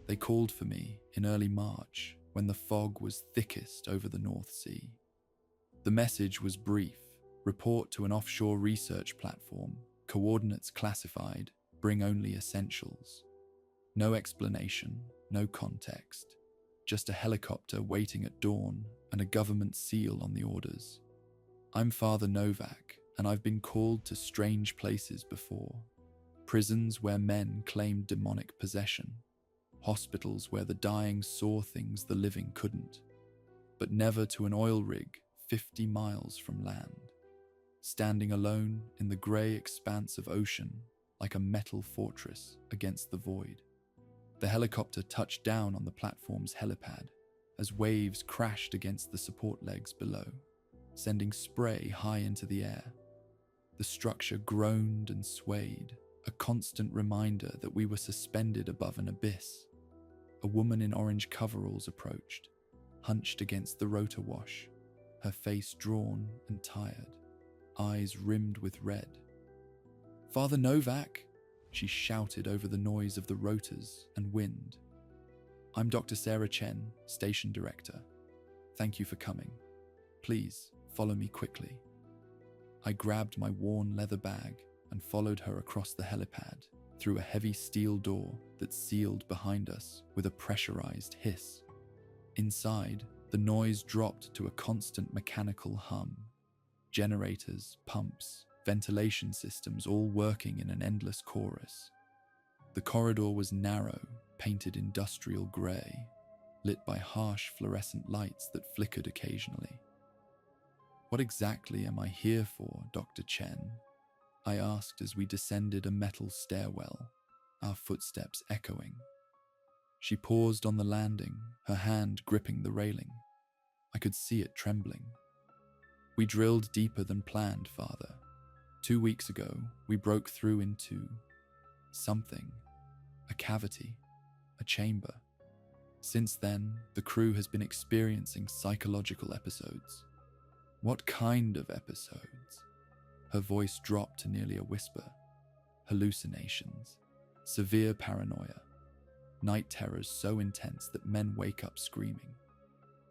They called for me in early March when the fog was thickest over the North Sea. The message was brief: report to an offshore research platform, coordinates classified, bring only essentials. No explanation, no context, just a helicopter waiting at dawn and a government seal on the orders. I'm Father Novak, and I've been called to strange places before. Prisons where men claimed demonic possession, hospitals where the dying saw things the living couldn't, but never to an oil rig 50 miles from land, standing alone in the grey expanse of ocean like a metal fortress against the void. The helicopter touched down on the platform's helipad as waves crashed against the support legs below, sending spray high into the air. The structure groaned and swayed, a constant reminder that we were suspended above an abyss. A woman in orange coveralls approached, hunched against the rotor wash, her face drawn and tired, eyes rimmed with red. "Father Novak!" she shouted over the noise of the rotors and wind. "I'm Dr. Sarah Chen, station director. Thank you for coming. Please, follow me quickly." I grabbed my worn leather bag and followed her across the helipad, through a heavy steel door that sealed behind us with a pressurized hiss. Inside, the noise dropped to a constant mechanical hum. Generators, pumps, ventilation systems all working in an endless chorus. The corridor was narrow, painted industrial grey, lit by harsh fluorescent lights that flickered occasionally. "What exactly am I here for, Dr. Chen?" I asked as we descended a metal stairwell, our footsteps echoing. She paused on the landing, her hand gripping the railing. I could see it trembling. "We drilled deeper than planned, Father. 2 weeks ago, we broke through into something, a cavity, a chamber. Since then, the crew has been experiencing psychological episodes." "What kind of episodes?" Her voice dropped to nearly a whisper. "Hallucinations, severe paranoia, night terrors so intense that men wake up screaming.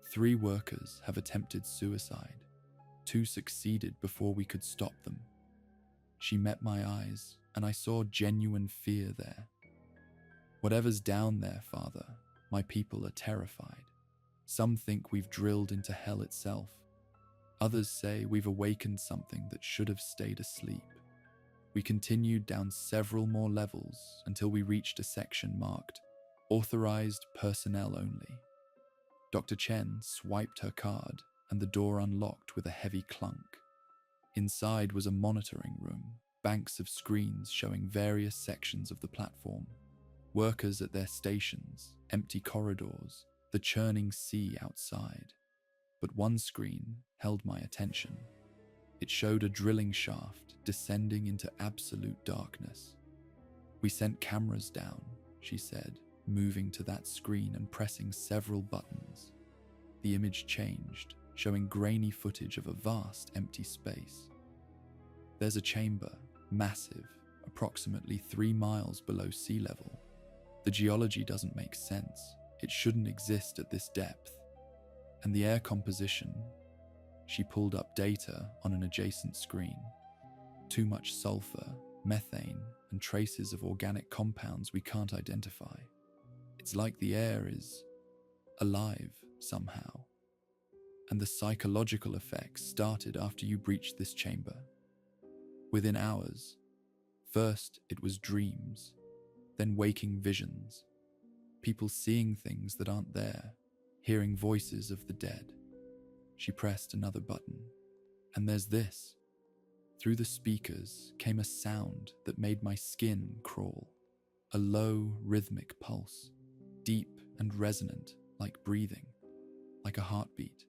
3 workers have attempted suicide. 2 succeeded before we could stop them." She met my eyes, and I saw genuine fear there. "Whatever's down there, Father, my people are terrified. Some think we've drilled into hell itself. Others say we've awakened something that should have stayed asleep." We continued down several more levels until we reached a section marked "Authorized Personnel Only." Dr. Chen swiped her card, and the door unlocked with a heavy clunk. Inside was a monitoring room, banks of screens showing various sections of the platform. Workers at their stations, empty corridors, the churning sea outside. But one screen held my attention. It showed a drilling shaft descending into absolute darkness. "We sent cameras down," she said, moving to that screen and pressing several buttons. The image changed, showing grainy footage of a vast empty space. "There's a chamber, massive, approximately 3 miles below sea level. The geology doesn't make sense. It shouldn't exist at this depth. And the air composition," she pulled up data on an adjacent screen. "Too much sulfur, methane, and traces of organic compounds we can't identify. It's like the air is alive somehow. And the psychological effects started after you breached this chamber. Within hours. First, it was dreams, then waking visions. People seeing things that aren't there, hearing voices of the dead." She pressed another button. "And there's this." Through the speakers came a sound that made my skin crawl. A low, rhythmic pulse, deep and resonant, like breathing, like a heartbeat,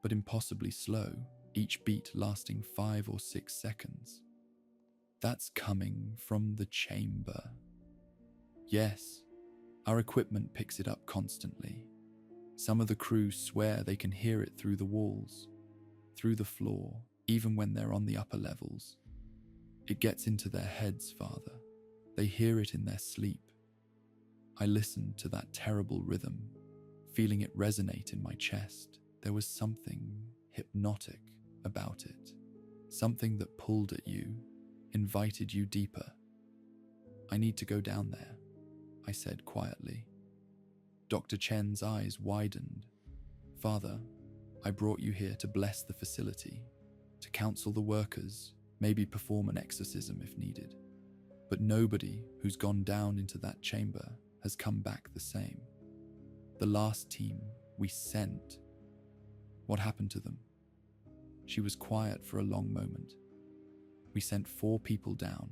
but impossibly slow, each beat lasting 5 or 6 seconds. "That's coming from the chamber." "Yes, our equipment picks it up constantly. Some of the crew swear they can hear it through the walls, through the floor, even when they're on the upper levels. It gets into their heads, Father. They hear it in their sleep." I listened to that terrible rhythm, feeling it resonate in my chest. There was something hypnotic about it, something that pulled at you, invited you deeper. I need to go down there, I said quietly. Dr. Chen's eyes widened. Father, I brought you here to bless the facility, to counsel the workers, maybe perform an exorcism if needed. But nobody who's gone down into that chamber has come back the same. The last team we sent, what happened to them? She was quiet for a long moment. We sent 4 people down,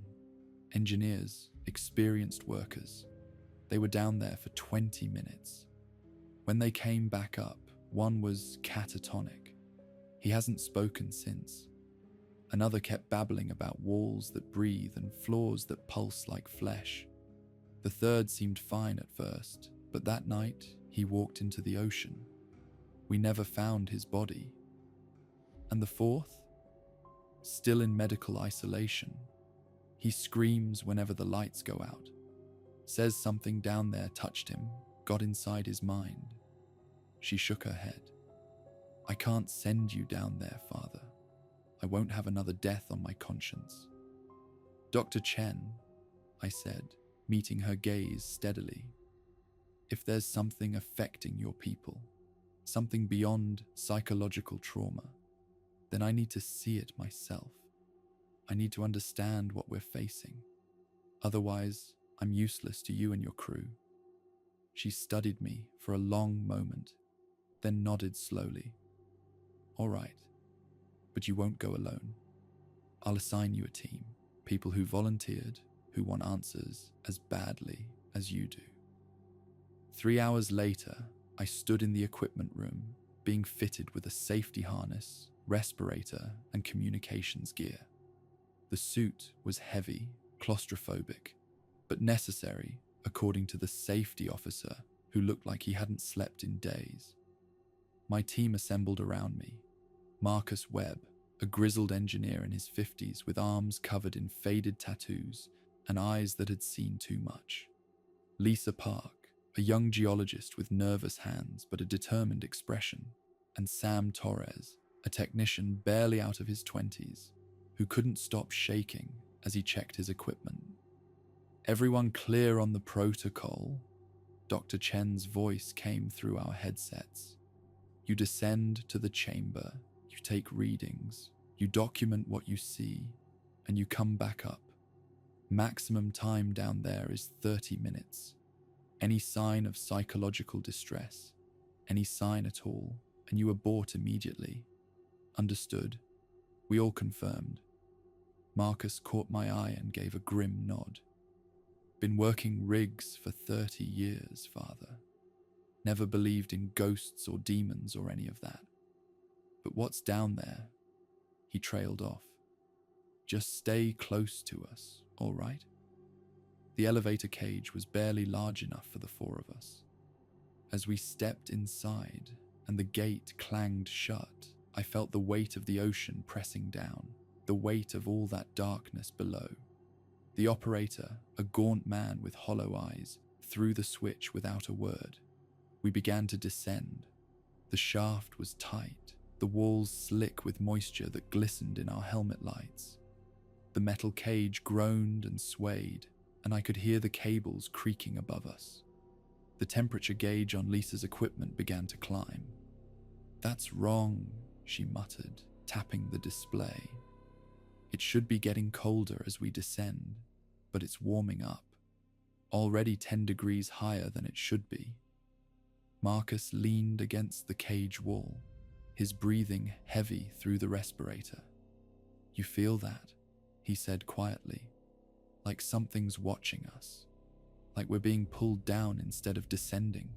engineers, experienced workers. They were down there for 20 minutes. When they came back up, one was catatonic. He hasn't spoken since. Another kept babbling about walls that breathe and floors that pulse like flesh. The third seemed fine at first, but that night he walked into the ocean. We never found his body. And the fourth? Still in medical isolation. He screams whenever the lights go out. Says something down there touched him, got inside his mind. She shook her head. I can't send you down there, Father. I won't have another death on my conscience. Dr. Chen, I said, meeting her gaze steadily. If there's something affecting your people, something beyond psychological trauma, then I need to see it myself. I need to understand what we're facing. Otherwise, I'm useless to you and your crew. She studied me for a long moment, then nodded slowly. All right, but you won't go alone. I'll assign you a team, people who volunteered, who want answers as badly as you do. 3 hours later, I stood in the equipment room, being fitted with a safety harness, respirator, and communications gear. The suit was heavy, claustrophobic, but necessary according to the safety officer who looked like he hadn't slept in days. My team assembled around me. Marcus Webb, a grizzled engineer in his 50s with arms covered in faded tattoos and eyes that had seen too much. Lisa Park, a young geologist with nervous hands but a determined expression. And Sam Torres, a technician barely out of his 20s, who couldn't stop shaking as he checked his equipment. Everyone clear on the protocol? Dr. Chen's voice came through our headsets. You descend to the chamber, you take readings, you document what you see, and you come back up. Maximum time down there is 30 minutes. Any sign of psychological distress, any sign at all, and you abort immediately. Understood. We all confirmed. Marcus caught my eye and gave a grim nod. Been working rigs for 30 years, Father. Never believed in ghosts or demons or any of that. But what's down there? He trailed off. Just stay close to us, all right? The elevator cage was barely large enough for the 4 of us. As we stepped inside and the gate clanged shut, I felt the weight of the ocean pressing down, the weight of all that darkness below. The operator, a gaunt man with hollow eyes, threw the switch without a word. We began to descend. The shaft was tight, the walls slick with moisture that glistened in our helmet lights. The metal cage groaned and swayed, and I could hear the cables creaking above us. The temperature gauge on Lisa's equipment began to climb. That's wrong, she muttered, tapping the display. It should be getting colder as we descend, but it's warming up, already 10 degrees higher than it should be. Marcus leaned against the cage wall, his breathing heavy through the respirator. You feel that? He said quietly, like something's watching us, like we're being pulled down instead of descending.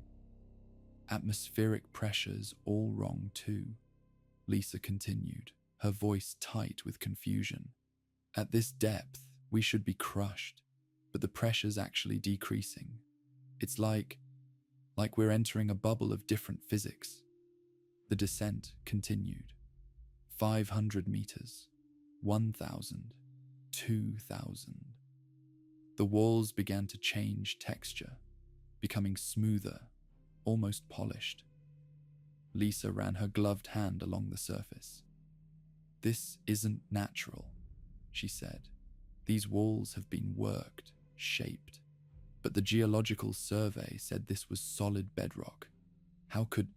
Atmospheric pressures all wrong too, Lisa continued, her voice tight with confusion. At this depth, we should be crushed, but the pressure's actually decreasing. It's like we're entering a bubble of different physics. The descent continued. 500 meters, 1,000, 2,000. The walls began to change texture. becoming smoother, almost polished. Lisa ran her gloved hand along the surface. "This isn't natural," she said. "These walls have been worked, shaped. But the geological survey said this was solid bedrock. How could—"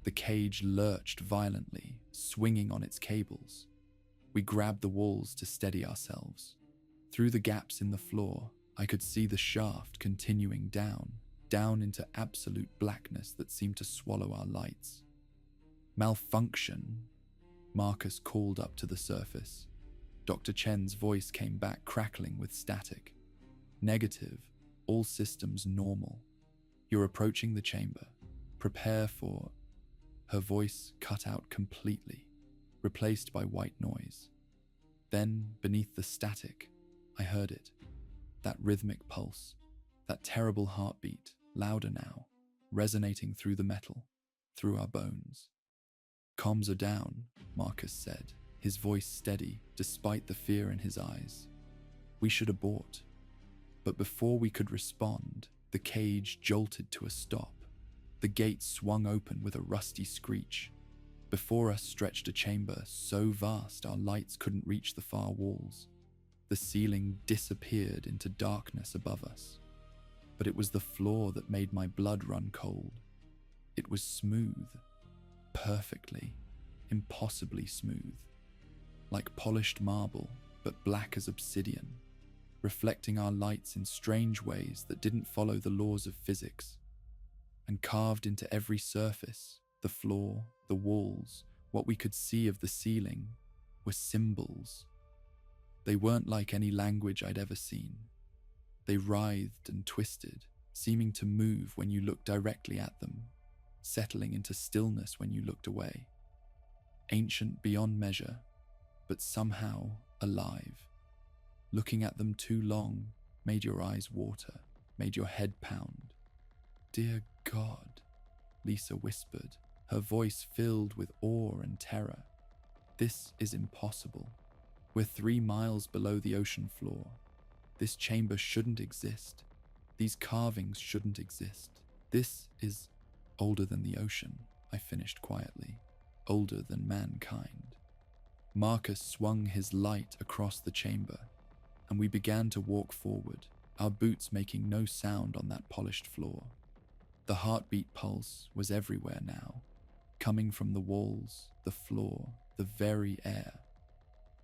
The cage lurched violently, swinging on its cables. We grabbed the walls to steady ourselves. Through the gaps in the floor, I could see the shaft continuing down into absolute blackness that seemed to swallow our lights. "Malfunction," Marcus called up to the surface. Dr. Chen's voice came back crackling with static. "Negative. All systems normal. You're approaching the chamber. Prepare for—" Her voice cut out completely, replaced by white noise. Then, beneath the static, I heard it. That rhythmic pulse, that terrible heartbeat, louder now, resonating through the metal, through our bones. "Comms are down," Marcus said, his voice steady despite the fear in his eyes. "We should abort." But before we could respond, the cage jolted to a stop. The gate swung open with a rusty screech. Before us stretched a chamber so vast our lights couldn't reach the far walls. The ceiling disappeared into darkness above us. But it was the floor that made my blood run cold. It was smooth, perfectly, impossibly smooth. Like polished marble, but black as obsidian, reflecting our lights in strange ways that didn't follow the laws of physics. And carved into every surface, the floor, the walls, what we could see of the ceiling, were symbols. They weren't like any language I'd ever seen. They writhed and twisted, seeming to move when you looked directly at them, settling into stillness when you looked away. Ancient beyond measure, but somehow alive. Looking at them too long made your eyes water, made your head pound. "Dear God," Lisa whispered, her voice filled with awe and terror. "This is impossible. We're 3 miles below the ocean floor. This chamber shouldn't exist. These carvings shouldn't exist. This is older than the ocean," I finished quietly. "Older than mankind." Marcus swung his light across the chamber, and we began to walk forward, our boots making no sound on that polished floor. The heartbeat pulse was everywhere now, coming from the walls, the floor, the very air.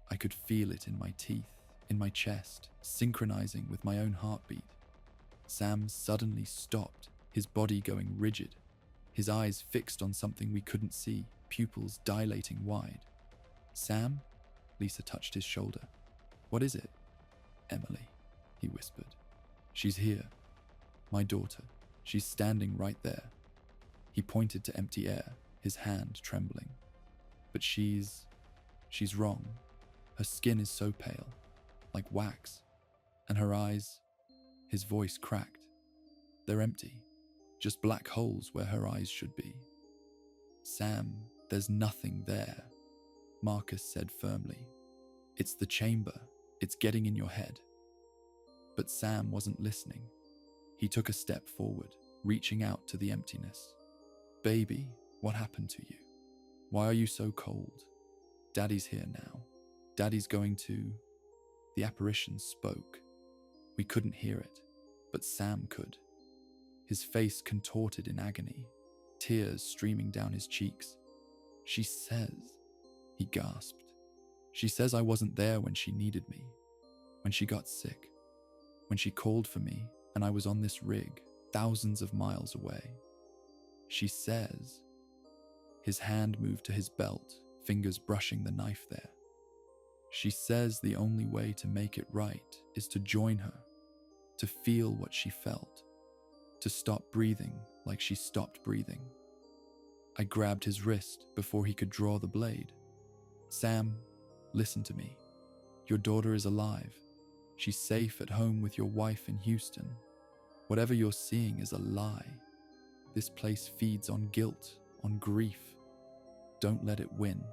I could feel it in my teeth, in my chest, synchronizing with my own heartbeat. Sam suddenly stopped, his body going rigid, his eyes fixed on something we couldn't see, pupils dilating wide. "Sam?" Lisa touched his shoulder. "What is it?" "Emily," he whispered. "She's here. My daughter. She's standing right there." He pointed to empty air, his hand trembling. "But she's wrong. Her skin is so pale, like wax, and her eyes—" His voice cracked. "They're empty, just black holes where her eyes should be." "Sam, there's nothing there," Marcus said firmly. "It's the chamber. It's getting in your head." But Sam wasn't listening. He took a step forward, reaching out to the emptiness. "Baby, what happened to you? Why are you so cold? Daddy's here now. Daddy's going to—" The apparition spoke. We couldn't hear it, but Sam could. His face contorted in agony, tears streaming down his cheeks. "She says," he gasped. "She says I wasn't there when she needed me, when she got sick, when she called for me and I was on this rig, thousands of miles away. She says—" His hand moved to his belt, fingers brushing the knife there. "She says the only way to make it right is to join her, to feel what she felt, to stop breathing like she stopped breathing." I grabbed his wrist before he could draw the blade. "Sam, listen to me. Your daughter is alive. She's safe at home with your wife in Houston. Whatever you're seeing is a lie. This place feeds on guilt, on grief. Don't let it win."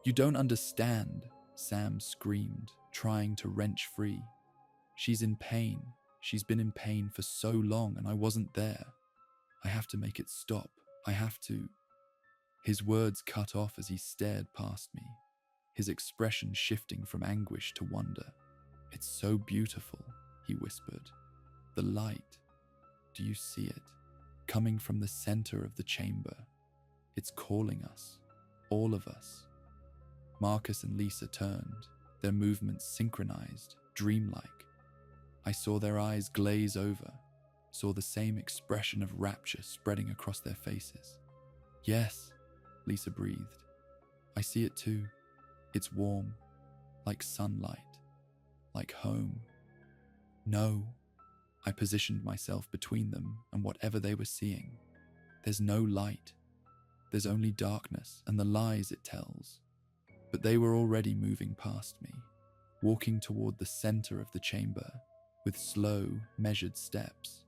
"You don't understand," Sam screamed, trying to wrench free. "She's in pain. She's been in pain for so long and I wasn't there. I have to make it stop. I have to. His words cut off as he stared past me, his expression shifting from anguish to wonder. It's so beautiful, he whispered. The light. Do you see it? Coming from the center of the chamber. It's calling us. All of us. Marcus and Lisa turned, their movements synchronized, dreamlike. I saw their eyes glaze over, saw the same expression of rapture spreading across their faces. Yes, Lisa breathed. I see it too. It's warm, like sunlight, like home. No, I positioned myself between them and whatever they were seeing. There's no light. There's only darkness and the lies it tells. But they were already moving past me, walking toward the center of the chamber with slow, measured steps.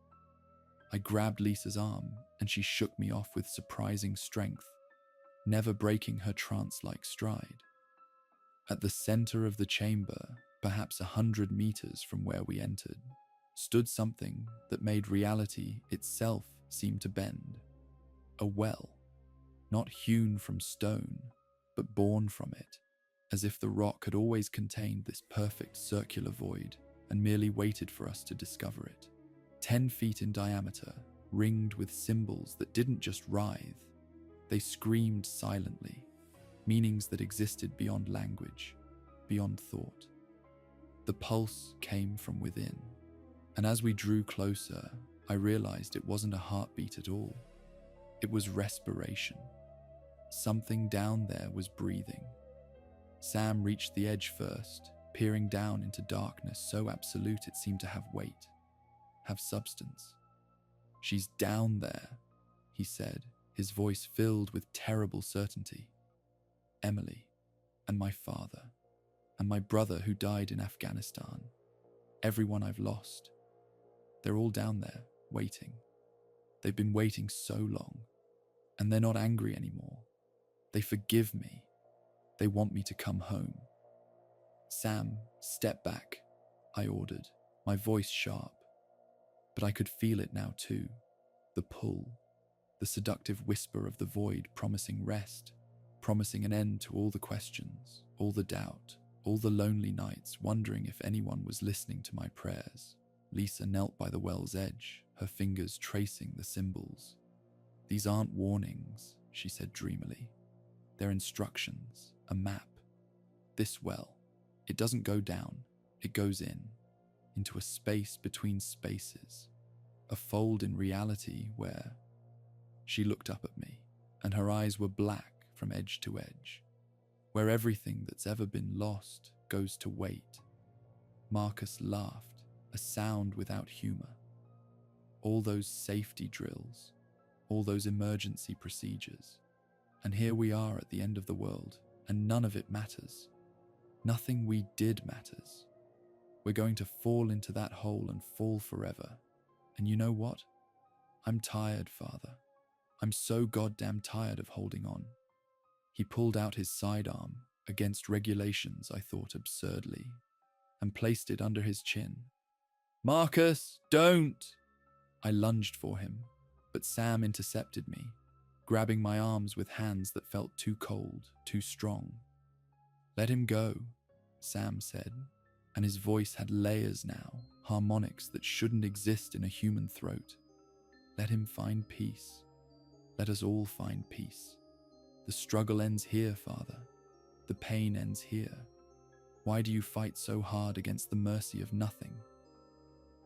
I grabbed Lisa's arm and she shook me off with surprising strength, never breaking her trance-like stride. At the center of the chamber, perhaps 100 meters from where we entered, stood something that made reality itself seem to bend. A well, not hewn from stone, but born from it, as if the rock had always contained this perfect circular void and merely waited for us to discover it. 10 feet in diameter, ringed with symbols that didn't just writhe, they screamed silently, meanings that existed beyond language, beyond thought. The pulse came from within, and as we drew closer, I realized it wasn't a heartbeat at all. It was respiration. Something down there was breathing. Sam reached the edge first, peering down into darkness so absolute it seemed to have weight, have substance. She's down there, he said, his voice filled with terrible certainty. Emily, and my father, and my brother who died in Afghanistan. Everyone I've lost. They're all down there, waiting. They've been waiting so long, and they're not angry anymore. They forgive me. They want me to come home. Sam, step back, I ordered, my voice sharp. But I could feel it now too, the pull, the seductive whisper of the void promising rest, promising an end to all the questions, all the doubt, all the lonely nights wondering if anyone was listening to my prayers. Lisa knelt by the well's edge, her fingers tracing the symbols. These aren't warnings, she said dreamily. They're instructions, a map. This well, it doesn't go down, it goes in, into a space between spaces, a fold in reality where... She looked up at me, and her eyes were black from edge to edge, where everything that's ever been lost goes to wait. Marcus laughed, a sound without humor. All those safety drills, all those emergency procedures, and here we are at the end of the world, and none of it matters. Nothing we did matters. We're going to fall into that hole and fall forever. And you know what? I'm tired, Father. I'm so goddamn tired of holding on. He pulled out his sidearm, against regulations I thought absurdly, and placed it under his chin. Marcus, don't! I lunged for him, but Sam intercepted me, grabbing my arms with hands that felt too cold, too strong. Let him go, Sam said, and his voice had layers now, harmonics that shouldn't exist in a human throat. Let him find peace. Let us all find peace. The struggle ends here, Father. The pain ends here. Why do you fight so hard against the mercy of nothing?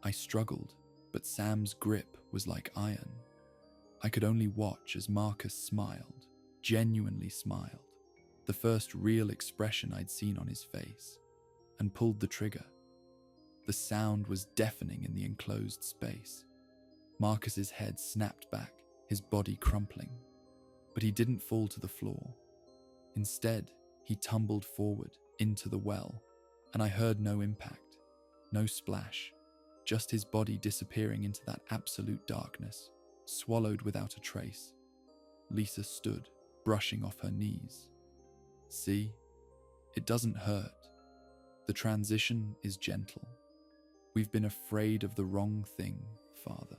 I struggled, but Sam's grip was like iron. I could only watch as Marcus smiled, genuinely smiled, the first real expression I'd seen on his face, and pulled the trigger. The sound was deafening in the enclosed space. Marcus's head snapped back, his body crumpling, but he didn't fall to the floor. Instead, he tumbled forward into the well, and I heard no impact, no splash, just his body disappearing into that absolute darkness, swallowed without a trace. Lisa stood, brushing off her knees. See? It doesn't hurt. The transition is gentle. We've been afraid of the wrong thing, Father.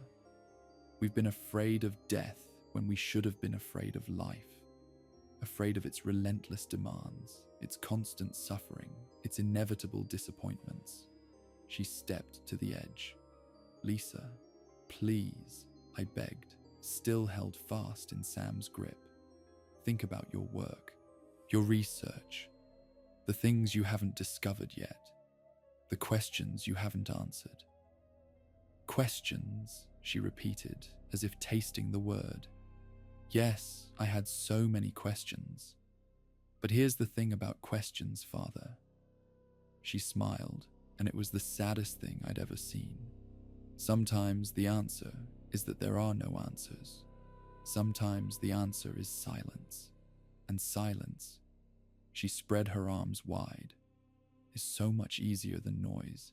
We've been afraid of death when we should have been afraid of life, afraid of its relentless demands, its constant suffering, its inevitable disappointments. She stepped to the edge. Lisa, please, I begged, still held fast in Sam's grip. Think about your work, your research, the things you haven't discovered yet, the questions you haven't answered. Questions, she repeated, as if tasting the word. Yes, I had so many questions. But here's the thing about questions, Father. She smiled, and it was the saddest thing I'd ever seen. Sometimes the answer is that there are no answers. Sometimes the answer is silence. And silence, she spread her arms wide, is so much easier than noise.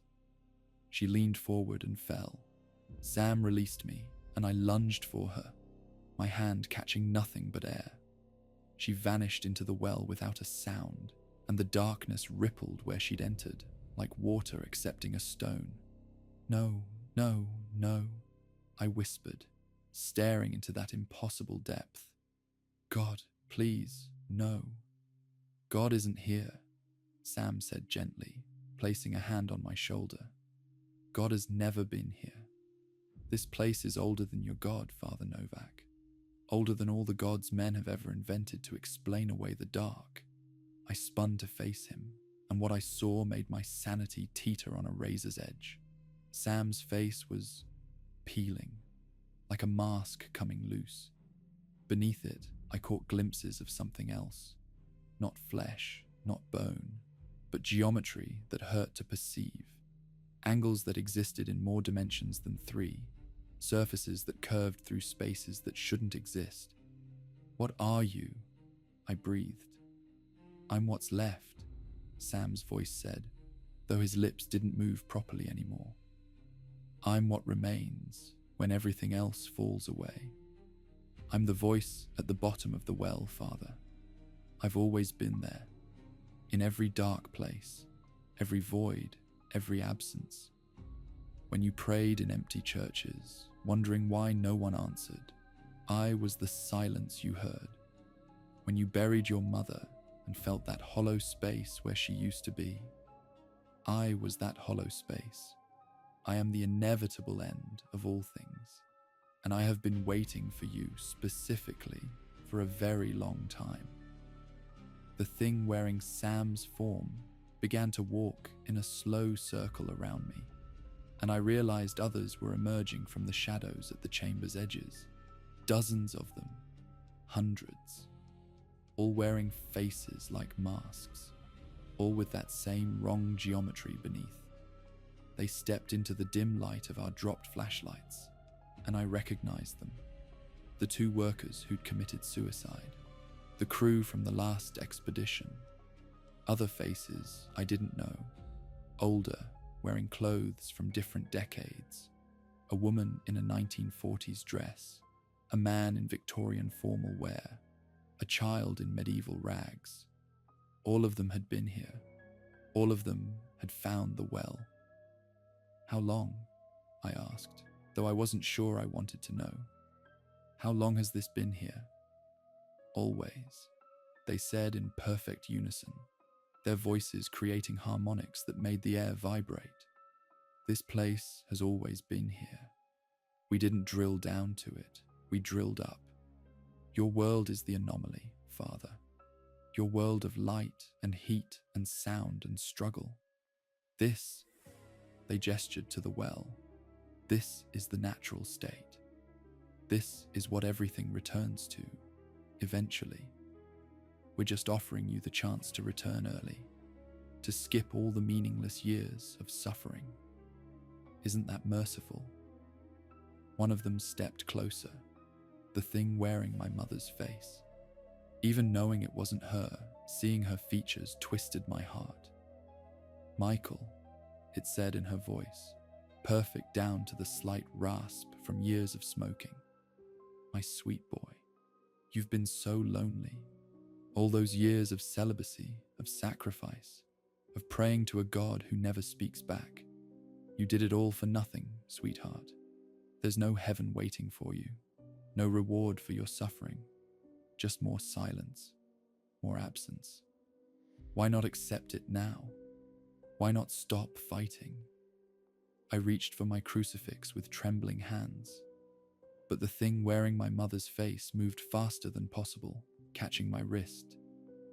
She leaned forward and fell. Sam released me, and I lunged for her, my hand catching nothing but air. She vanished into the well without a sound, and the darkness rippled where she'd entered, like water accepting a stone. No, no, no, I whispered, staring into that impossible depth. God, please, no. God isn't here, Sam said gently, placing a hand on my shoulder. God has never been here. This place is older than your God, Father Novak. Older than all the gods men have ever invented to explain away the dark. I spun to face him, and what I saw made my sanity teeter on a razor's edge. Sam's face was peeling, like a mask coming loose. Beneath it, I caught glimpses of something else. Not flesh, not bone, but geometry that hurt to perceive. Angles that existed in more dimensions than 3. Surfaces that curved through spaces that shouldn't exist. What are you? I breathed. I'm what's left, Sam's voice said, though his lips didn't move properly anymore. I'm what remains when everything else falls away. I'm the voice at the bottom of the well, Father. I've always been there, in every dark place, every void, every absence. When you prayed in empty churches, wondering why no one answered, I was the silence you heard. When you buried your mother and felt that hollow space where she used to be, I was that hollow space. I am the inevitable end of all things, and I have been waiting for you specifically for a very long time. The thing wearing Sam's form began to walk in a slow circle around me, and I realized others were emerging from the shadows at the chamber's edges. Dozens of them, hundreds, all wearing faces like masks, all with that same wrong geometry beneath. They stepped into the dim light of our dropped flashlights, and I recognized them. The 2 workers who'd committed suicide, the crew from the last expedition. Other faces I didn't know, older, wearing clothes from different decades, a woman in a 1940s dress, a man in Victorian formal wear, a child in medieval rags. All of them had been here. All of them had found the well. How long? I asked, though I wasn't sure I wanted to know. How long has this been here? Always, they said in perfect unison, their voices creating harmonics that made the air vibrate. This place has always been here. We didn't drill down to it, we drilled up. Your world is the anomaly, Father. Your world of light and heat and sound and struggle. This, they gestured to the well, this is the natural state. This is what everything returns to, eventually. We're just offering you the chance to return early, to skip all the meaningless years of suffering. Isn't that merciful? One of them stepped closer, the thing wearing my mother's face. Even knowing it wasn't her, seeing her features twisted my heart. Michael, it said in her voice, perfect down to the slight rasp from years of smoking. My sweet boy, you've been so lonely. All those years of celibacy, of sacrifice, of praying to a God who never speaks back. You did it all for nothing, sweetheart. There's no heaven waiting for you, no reward for your suffering, just more silence, more absence. Why not accept it now? Why not stop fighting? I reached for my crucifix with trembling hands, but the thing wearing my mother's face moved faster than possible, catching my wrist.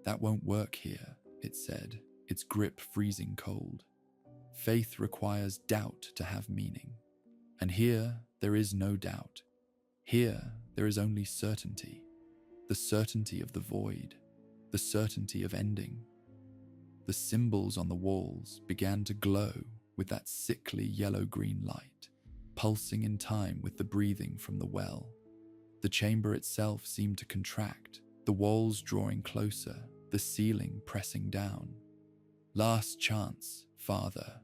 That won't work here, it said, its grip freezing cold. Faith requires doubt to have meaning. And here there is no doubt. Here there is only certainty. The certainty of the void, the certainty of ending. The symbols on the walls began to glow with that sickly yellow-green light, pulsing in time with the breathing from the well. The chamber itself seemed to contract, the walls drawing closer, the ceiling pressing down. Last chance, Father,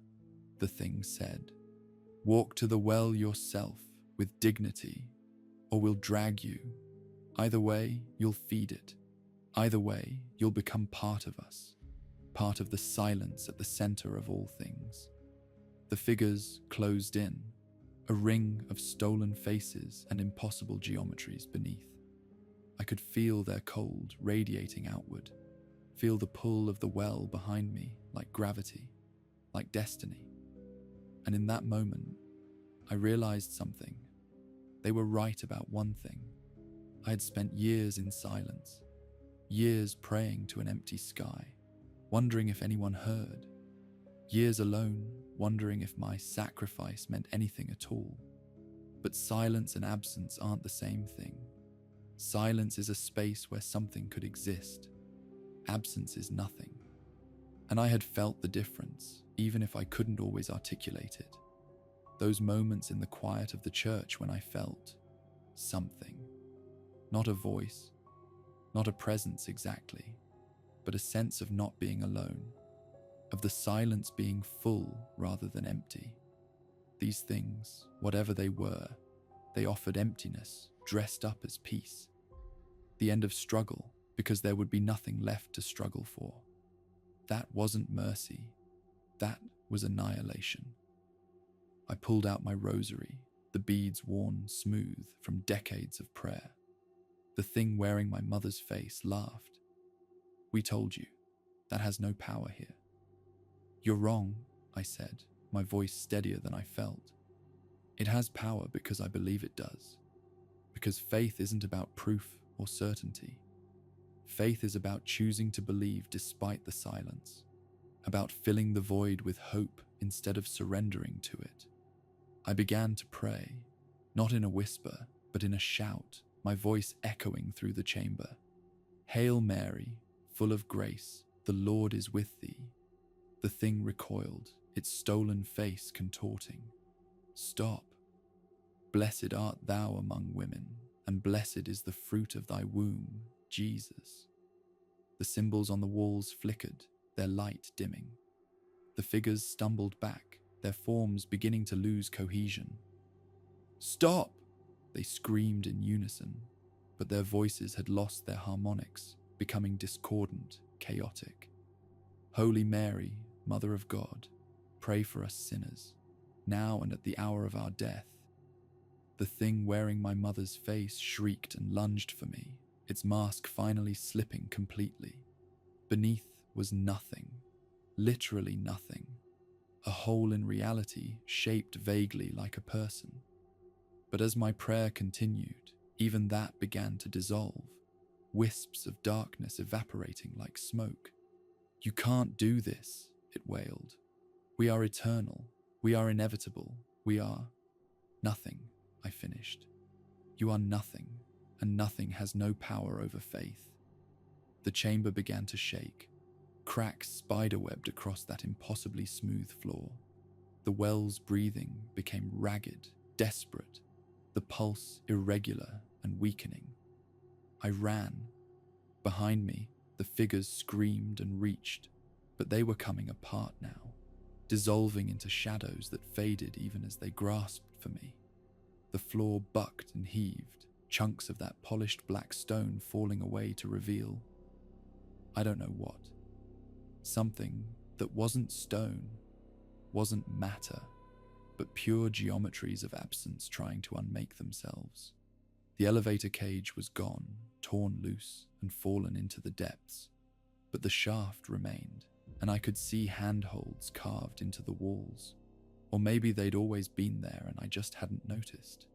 the thing said. Walk to the well yourself with dignity, or we'll drag you. Either way, you'll feed it. Either way, you'll become part of us, part of the silence at the center of all things. The figures closed in, a ring of stolen faces and impossible geometries beneath. I could feel their cold radiating outward, feel the pull of the well behind me like gravity, like destiny. And in that moment, I realized something. They were right about one thing. I had spent years in silence, years praying to an empty sky, wondering if anyone heard, years alone, wondering if my sacrifice meant anything at all. But silence and absence aren't the same thing. Silence is a space where something could exist. Absence is nothing. And I had felt the difference, even if I couldn't always articulate it. Those moments in the quiet of the church when I felt something. Not a voice, not a presence exactly, but a sense of not being alone, of the silence being full rather than empty. These things, whatever they were, they offered emptiness dressed up as peace. The end of struggle, because there would be nothing left to struggle for. That wasn't mercy. That was annihilation. I pulled out my rosary, the beads worn smooth from decades of prayer. The thing wearing my mother's face laughed. We told you, that has no power here. You're wrong, I said, my voice steadier than I felt. It has power because I believe it does. Because faith isn't about proof or certainty. Faith is about choosing to believe despite the silence, about filling the void with hope instead of surrendering to it. I began to pray, not in a whisper, but in a shout, my voice echoing through the chamber. Hail Mary, full of grace, the Lord is with thee. The thing recoiled, its stolen face contorting. Stop. Blessed art thou among women, and blessed is the fruit of thy womb, Jesus. The symbols on the walls flickered, their light dimming. The figures stumbled back, their forms beginning to lose cohesion. Stop! They screamed in unison, but their voices had lost their harmonics, becoming discordant, chaotic. Holy Mary, Mother of God, pray for us sinners, now and at the hour of our death. The thing wearing my mother's face shrieked and lunged for me, its mask finally slipping completely. Beneath was nothing, literally nothing. A hole in reality shaped vaguely like a person. But as my prayer continued, even that began to dissolve, wisps of darkness evaporating like smoke. You can't do this, it wailed. We are eternal. We are inevitable. We are nothing, I finished. You are nothing, and nothing has no power over faith. The chamber began to shake. Cracks spiderwebbed across that impossibly smooth floor. The well's breathing became ragged, desperate, the pulse irregular and weakening. I ran. Behind me, the figures screamed and reached, but they were coming apart now, dissolving into shadows that faded even as they grasped for me. The floor bucked and heaved, chunks of that polished black stone falling away to reveal I don't know what. Something that wasn't stone, wasn't matter, but pure geometries of absence trying to unmake themselves. The elevator cage was gone, torn loose and fallen into the depths, but the shaft remained, and I could see handholds carved into the walls. Or maybe they'd always been there and I just hadn't noticed.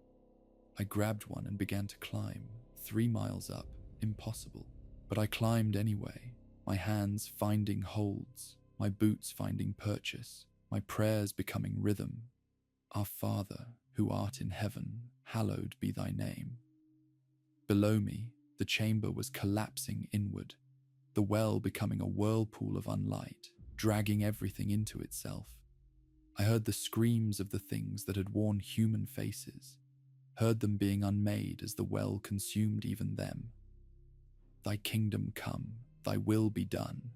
I grabbed one and began to climb. 3 miles up, impossible. But I climbed anyway, my hands finding holds, my boots finding purchase, my prayers becoming rhythm. Our Father, who art in heaven, hallowed be thy name. Below me, the chamber was collapsing inward, the well becoming a whirlpool of unlight, dragging everything into itself. I heard the screams of the things that had worn human faces, heard them being unmade as the well consumed even them. Thy kingdom come, thy will be done.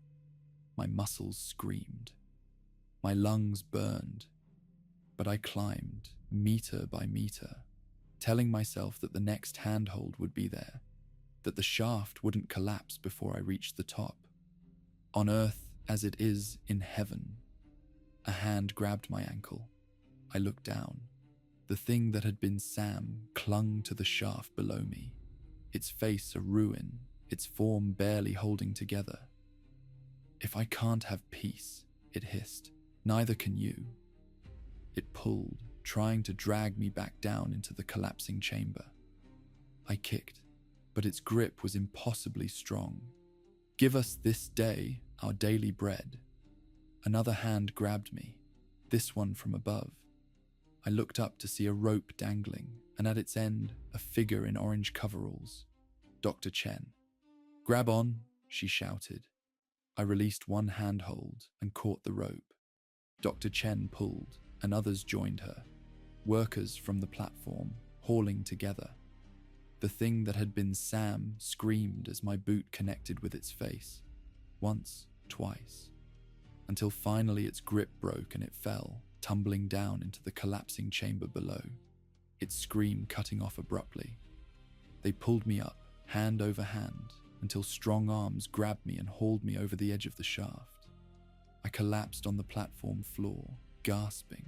My muscles screamed. My lungs burned. But I climbed, meter by meter, telling myself that the next handhold would be there, that the shaft wouldn't collapse before I reached the top. On earth as it is in heaven. A hand grabbed my ankle. I looked down. The thing that had been Sam clung to the shaft below me, its face a ruin, its form barely holding together. If I can't have peace, it hissed, neither can you. It pulled, trying to drag me back down into the collapsing chamber. I kicked, but its grip was impossibly strong. Give us this day our daily bread. Another hand grabbed me, this one from above. I looked up to see a rope dangling, and at its end, a figure in orange coveralls. Dr. Chen. Grab on, she shouted. I released one handhold and caught the rope. Dr. Chen pulled, and others joined her. Workers from the platform, hauling together. The thing that had been Sam screamed as my boot connected with its face. Once, twice. Until finally its grip broke and it fell, tumbling down into the collapsing chamber below, its scream cutting off abruptly. They pulled me up, hand over hand, until strong arms grabbed me and hauled me over the edge of the shaft. I collapsed on the platform floor, gasping,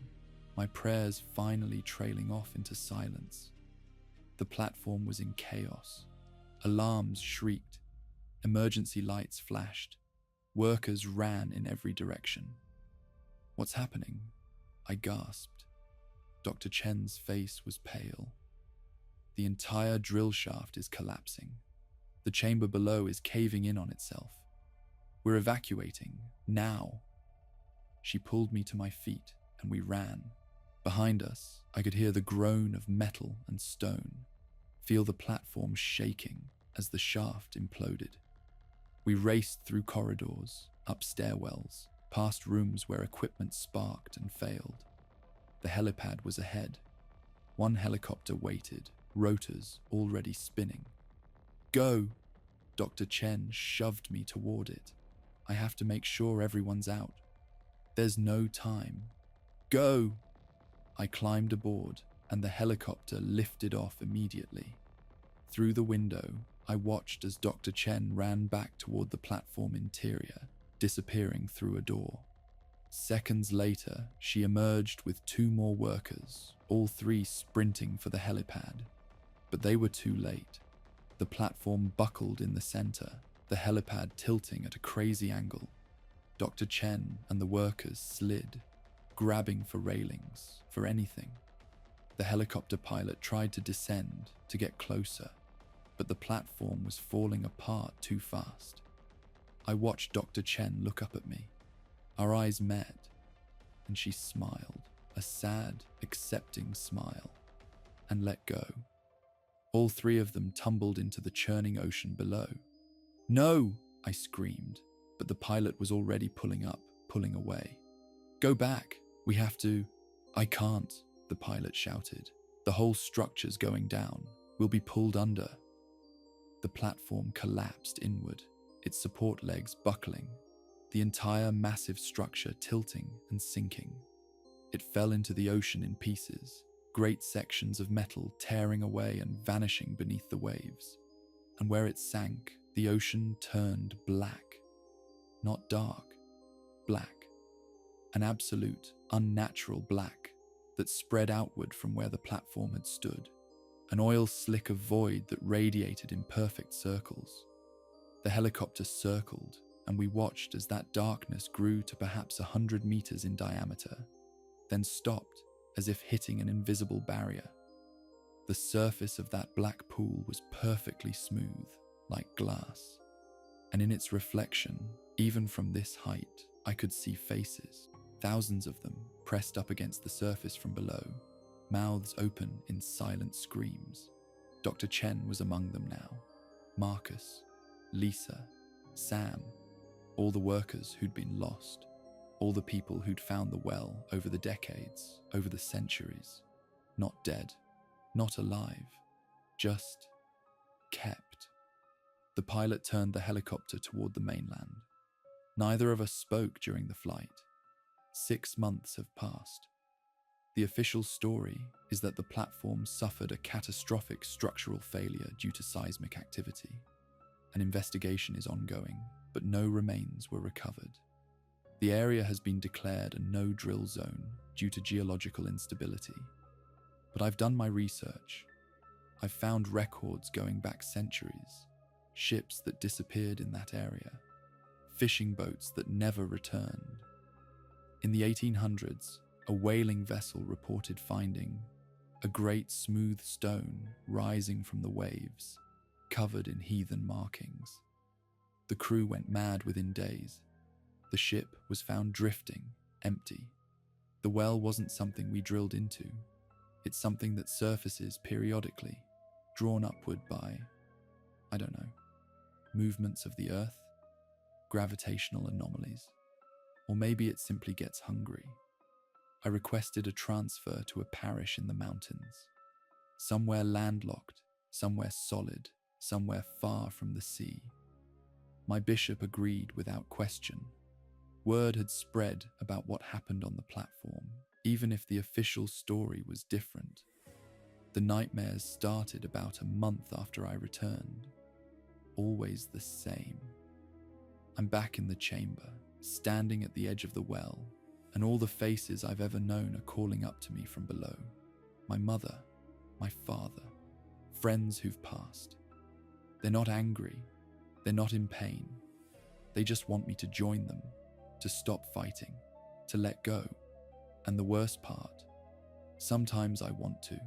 my prayers finally trailing off into silence. The platform was in chaos. Alarms shrieked. Emergency lights flashed. Workers ran in every direction. What's happening? I gasped. Dr. Chen's face was pale. The entire drill shaft is collapsing. The chamber below is caving in on itself. We're evacuating, now. She pulled me to my feet, and we ran. Behind us, I could hear the groan of metal and stone, feel the platform shaking as the shaft imploded. We raced through corridors, up stairwells, past rooms where equipment sparked and failed. The helipad was ahead. One helicopter waited, rotors already spinning. Go! Dr. Chen shoved me toward it. I have to make sure everyone's out. There's no time. Go! I climbed aboard, and the helicopter lifted off immediately. Through the window, I watched as Dr. Chen ran back toward the platform interior, disappearing through a door. Seconds later, she emerged with 2 more workers, all 3 sprinting for the helipad. But they were too late. The platform buckled in the center, the helipad tilting at a crazy angle. Dr. Chen and the workers slid, grabbing for railings, for anything. The helicopter pilot tried to descend, to get closer, but the platform was falling apart too fast. I watched Dr. Chen look up at me. Our eyes met, and she smiled, a sad, accepting smile, and let go. All 3 of them tumbled into the churning ocean below. No! I screamed, but the pilot was already pulling up, pulling away. Go back! We have to... I can't, the pilot shouted. The whole structure's going down. We'll be pulled under. The platform collapsed inward, its support legs buckling, the entire massive structure tilting and sinking. It fell into the ocean in pieces, great sections of metal tearing away and vanishing beneath the waves. And where it sank, the ocean turned black. Not dark, black. An absolute, unnatural black that spread outward from where the platform had stood, an oil slick of void that radiated in perfect circles. The helicopter circled, and we watched as that darkness grew to perhaps 100 meters in diameter, then stopped as if hitting an invisible barrier. The surface of that black pool was perfectly smooth, like glass, and in its reflection, even from this height, I could see faces, thousands of them, pressed up against the surface from below, mouths open in silent screams. Dr. Chen was among them now. Marcus, Lisa, Sam, all the workers who'd been lost, all the people who'd found the well over the decades, over the centuries, not dead, not alive, just kept. The pilot turned the helicopter toward the mainland. Neither of us spoke during the flight. 6 months have passed. The official story is that the platform suffered a catastrophic structural failure due to seismic activity. An investigation is ongoing, but no remains were recovered. The area has been declared a no-drill zone due to geological instability. But I've done my research. I've found records going back centuries, ships that disappeared in that area, fishing boats that never returned. In the 1800s, a whaling vessel reported finding a great smooth stone rising from the waves, covered in heathen markings. The crew went mad within days. The ship was found drifting, empty. The well wasn't something we drilled into. It's something that surfaces periodically, drawn upward by, I don't know, movements of the earth, gravitational anomalies, or maybe it simply gets hungry. I requested a transfer to a parish in the mountains, somewhere landlocked, somewhere solid, somewhere far from the sea. My bishop agreed without question. Word had spread about what happened on the platform, even if the official story was different. The nightmares started about a month after I returned. Always the same. I'm back in the chamber, standing at the edge of the well, and all the faces I've ever known are calling up to me from below. My mother, my father, friends who've passed. They're not angry. They're not in pain. They just want me to join them, to stop fighting, to let go. And the worst part, sometimes I want to.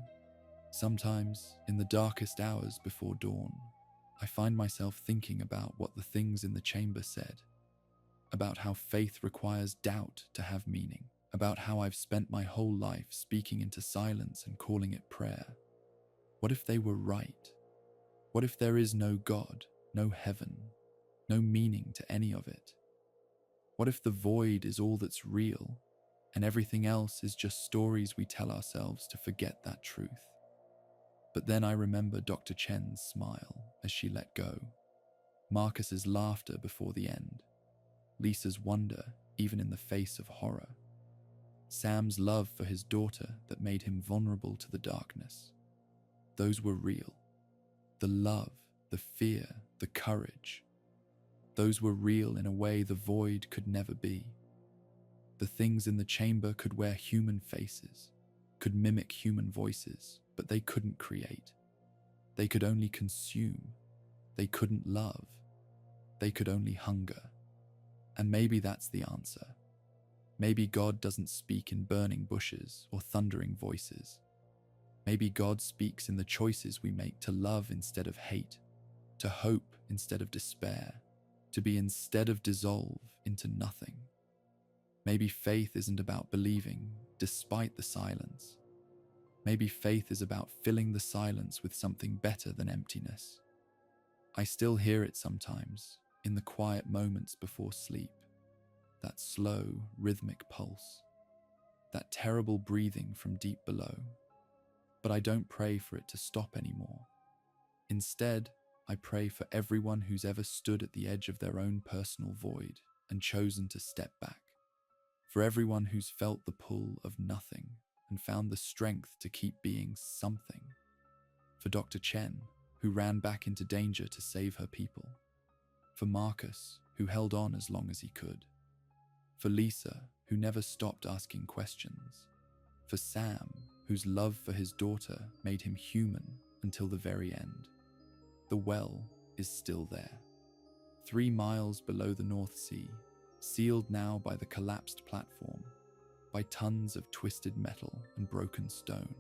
Sometimes, in the darkest hours before dawn, I find myself thinking about what the things in the chamber said, about how faith requires doubt to have meaning, about how I've spent my whole life speaking into silence and calling it prayer. What if they were right? What if there is no God, no heaven, no meaning to any of it? What if the void is all that's real, and everything else is just stories we tell ourselves to forget that truth? But then I remember Dr. Chen's smile as she let go, Marcus's laughter before the end, Lisa's wonder even in the face of horror, Sam's love for his daughter that made him vulnerable to the darkness. Those were real. The love, the fear, the courage. Those were real in a way the void could never be. The things in the chamber could wear human faces, could mimic human voices, but they couldn't create. They could only consume. They couldn't love. They could only hunger. And maybe that's the answer. Maybe God doesn't speak in burning bushes or thundering voices. Maybe God speaks in the choices we make to love instead of hate, to hope instead of despair, to be instead of dissolve into nothing. Maybe faith isn't about believing despite the silence. Maybe faith is about filling the silence with something better than emptiness. I still hear it sometimes, in the quiet moments before sleep, that slow, rhythmic pulse, that terrible breathing from deep below. But I don't pray for it to stop anymore. Instead, I pray for everyone who's ever stood at the edge of their own personal void and chosen to step back. For everyone who's felt the pull of nothing and found the strength to keep being something. For Dr. Chen, who ran back into danger to save her people. For Marcus, who held on as long as he could. For Lisa, who never stopped asking questions. For Sam, whose love for his daughter made him human until the very end. The well is still there, 3 miles below the North Sea, sealed now by the collapsed platform, by tons of twisted metal and broken stone.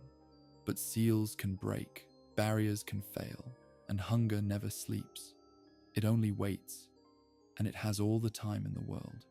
But seals can break, barriers can fail, and hunger never sleeps. It only waits, and it has all the time in the world.